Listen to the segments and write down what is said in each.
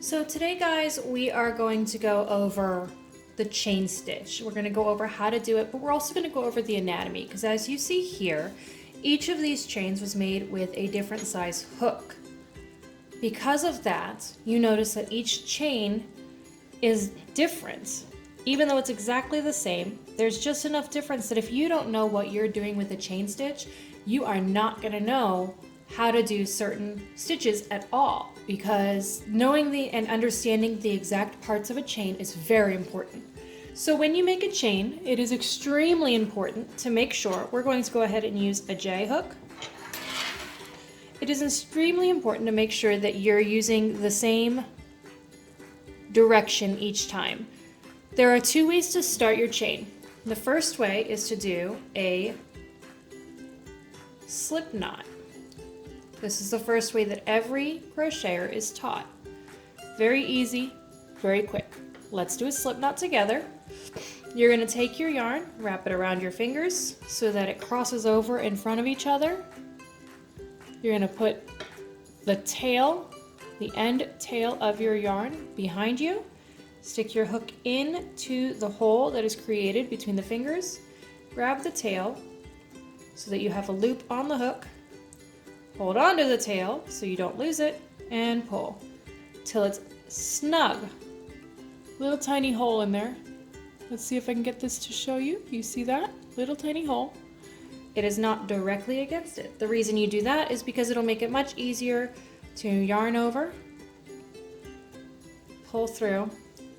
So today, guys, we are going to go over the chain stitch. We're going to go over how to do it, but we're also going to go over the anatomy, because as you see here, each of these chains was made with a different size hook. Because of that, you notice that each chain is different. Even though it's exactly the same, there's just enough difference that if you don't know what you're doing with a chain stitch, you are not going to know how to do certain stitches at all, because knowing and understanding the exact parts of a chain is very important. So when you make a chain, it is extremely important to make sure, we're going to go ahead and use a J hook. It is extremely important to make sure that you're using the same direction each time. There are two ways to start your chain. The first way is to do a slip knot. This is the first way that every crocheter is taught. Very easy, very quick. Let's do a slip knot together. You're going to take your yarn, wrap it around your fingers so that it crosses over in front of each other. You're going to put the tail, the end tail of your yarn behind you. Stick your hook into the hole that is created between the fingers. Grab the tail so that you have a loop on the hook. Hold on to the tail so you don't lose it, and pull till it's snug. Little tiny hole in there. Let's see if I can get this to show you. You see that? Little tiny hole. It is not directly against it. The reason you do that is because it'll make it much easier to yarn over, pull through.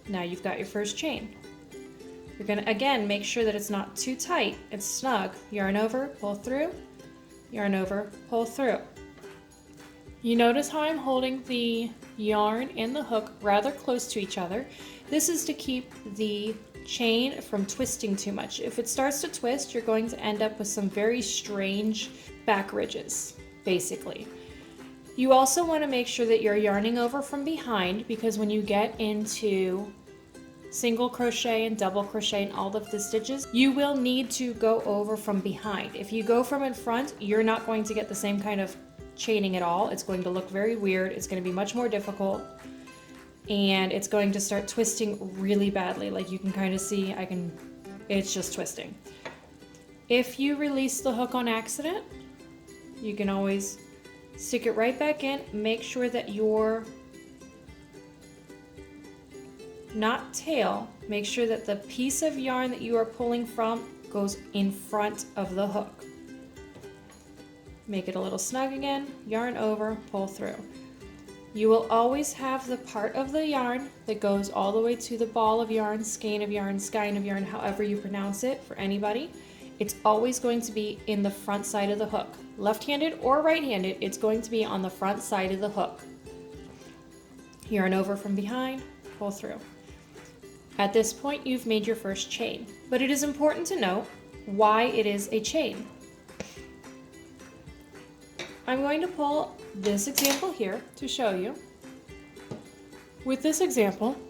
Now you've got your first chain. You're going to, again, make sure that it's not too tight. It's snug. Yarn over, pull through. Yarn over, pull through. You notice how I'm holding the yarn and the hook rather close to each other. This is to keep the chain from twisting too much. If it starts to twist, you're going to end up with some very strange back ridges, basically. You also want to make sure that you're yarning over from behind, because when you get into single crochet and double crochet and all of the stitches, you will need to go over from behind. If you go from in front, you're not going to get the same kind of chaining at all. It's going to look very weird. It's going to be much more difficult, and it's going to start twisting really badly. Like you can kind of see, it's just twisting. If you release the hook on accident, you can always stick it right back in. Make sure that your not tail, make sure that the piece of yarn that you are pulling from goes in front of the hook. Make it a little snug again, yarn over, pull through. You will always have the part of the yarn that goes all the way to the ball of yarn, skein of yarn, skein of yarn, however you pronounce it for anybody. It's always going to be in the front side of the hook. Left-handed or right-handed, it's going to be on the front side of the hook. Yarn over from behind, pull through. At this point, you've made your first chain, but it is important to note why it is a chain. I'm going to pull this example here to show you. With this example,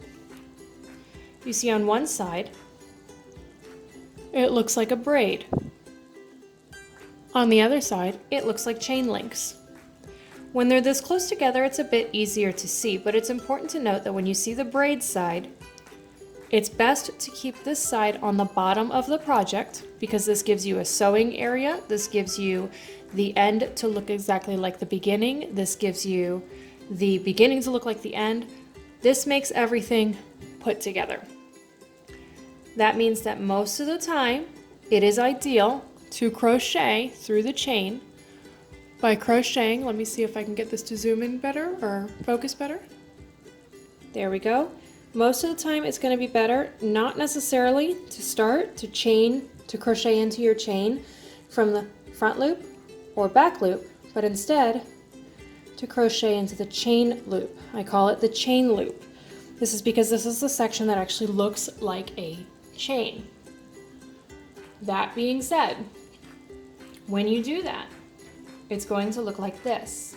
you see on one side, it looks like a braid. On the other side, it looks like chain links. When they're this close together, it's a bit easier to see, but it's important to note that when you see the braid side, it's best to keep this side on the bottom of the project, because this gives you a sewing area. This gives you the end to look exactly like the beginning. This gives you the beginning to look like the end. This makes everything put together. That means that most of the time, it is ideal to crochet through the chain by crocheting. Let me see if I can get this to zoom in better or focus better. There we go. Most of the time it's going to be better not necessarily to start to crochet into your chain from the front loop or back loop, but instead to crochet into the chain loop. I call it the chain loop. This is because this is the section that actually looks like a chain. That being said, when you do that, it's going to look like this.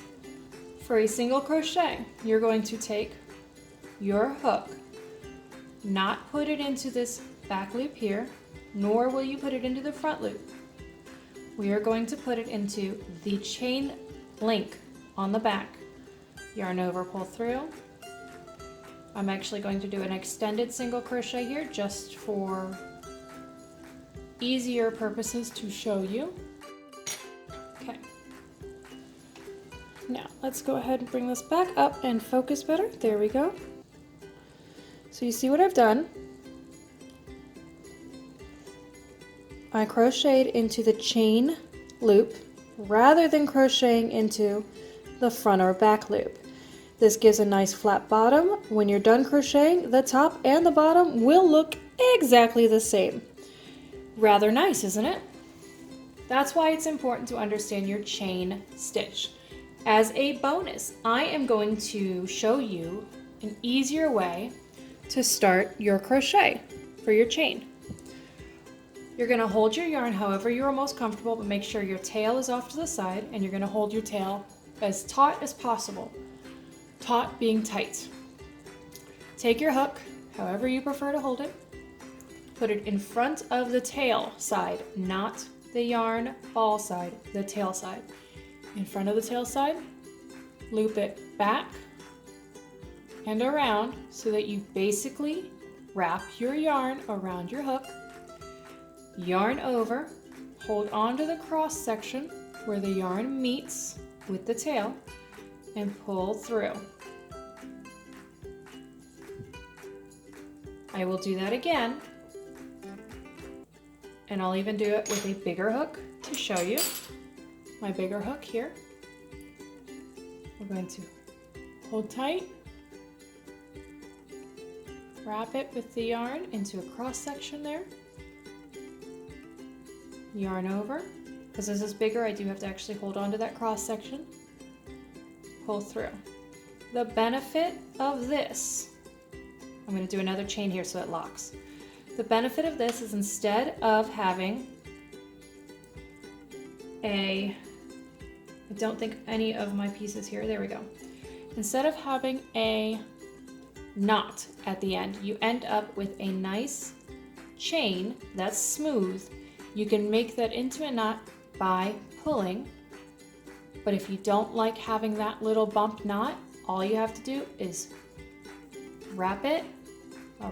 For a single crochet, you're going to take your hook, not put it into this back loop here, nor will you put it into the front loop. We are going to put it into the chain link on the back. Yarn over, pull through, I'm actually going to do an extended single crochet here just for easier purposes to show you. Okay. Now let's go ahead and bring this back up and focus better. There we go. So you see what I've done? I crocheted into the chain loop rather than crocheting into the front or back loop. This gives a nice flat bottom. When you're done crocheting, the top and the bottom will look exactly the same. Rather nice, isn't it? That's why it's important to understand your chain stitch. As a bonus, I am going to show you an easier way to start your crochet for your chain. You're going to hold your yarn however you are most comfortable, but make sure your tail is off to the side, and you're going to hold your tail as taut as possible. Taut being tight. Take your hook, however you prefer to hold it, put it in front of the tail side, not the yarn ball side, the tail side. In front of the tail side, loop it back and around so that you basically wrap your yarn around your hook, yarn over, hold on to the cross section where the yarn meets with the tail, and pull through. I will do that again, and I'll even do it with a bigger hook to show you. My bigger hook here. We're going to hold tight, wrap it with the yarn into a cross section there, yarn over. Because this is bigger, I do have to actually hold on to that cross section, pull through. The benefit of this, I'm going to do another chain here so it locks. The benefit of this is instead of having I don't think any of my pieces here, there we go. Instead of having a knot at the end, you end up with a nice chain that's smooth. You can make that into a knot by pulling, but if you don't like having that little bump knot, all you have to do is wrap it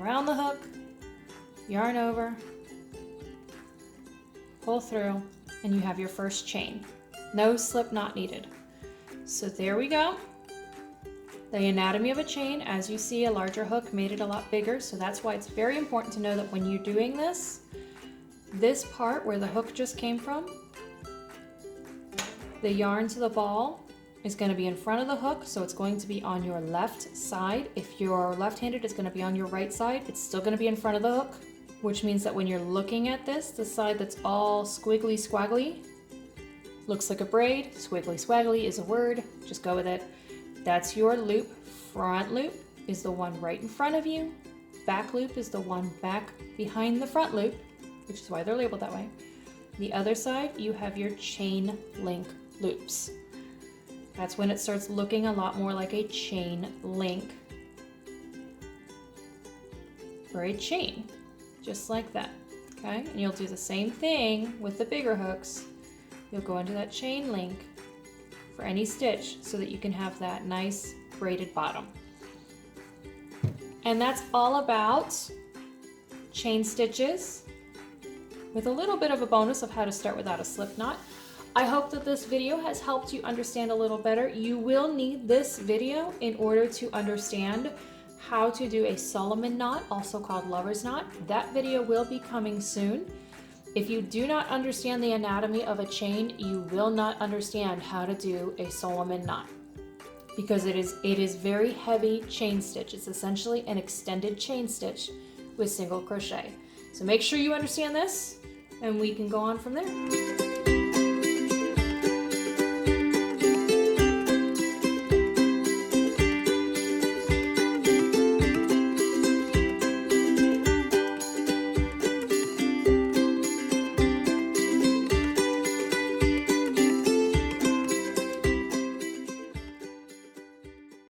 around the hook, yarn over, pull through, and you have your first chain. No slip knot needed. So there we go. The anatomy of a chain, as you see, a larger hook made it a lot bigger, so that's why it's very important to know that when you're doing this part where the hook just came from, the yarn to the ball is going to be in front of the hook, so it's going to be on your left side. If you're left-handed, it's going to be on your right side. It's still going to be in front of the hook, which means that when you're looking at this, the side that's all squiggly squaggly looks like a braid. Squiggly swaggly is a word, just go with it. That's your loop. Front loop is the one right in front of you. Back loop is the one back behind the front loop, which is why they're labeled that way. The other side, you have your chain link loops. That's when it starts looking a lot more like a chain link for a chain, just like that, okay? And you'll do the same thing with the bigger hooks. You'll go into that chain link for any stitch so that you can have that nice braided bottom. And that's all about chain stitches with a little bit of a bonus of how to start without a slip knot. I hope that this video has helped you understand a little better. You will need this video in order to understand how to do a Solomon knot, also called lover's knot. That video will be coming soon. If you do not understand the anatomy of a chain, you will not understand how to do a Solomon knot, because it is very heavy chain stitch. It's essentially an extended chain stitch with single crochet. So make sure you understand this, and we can go on from there.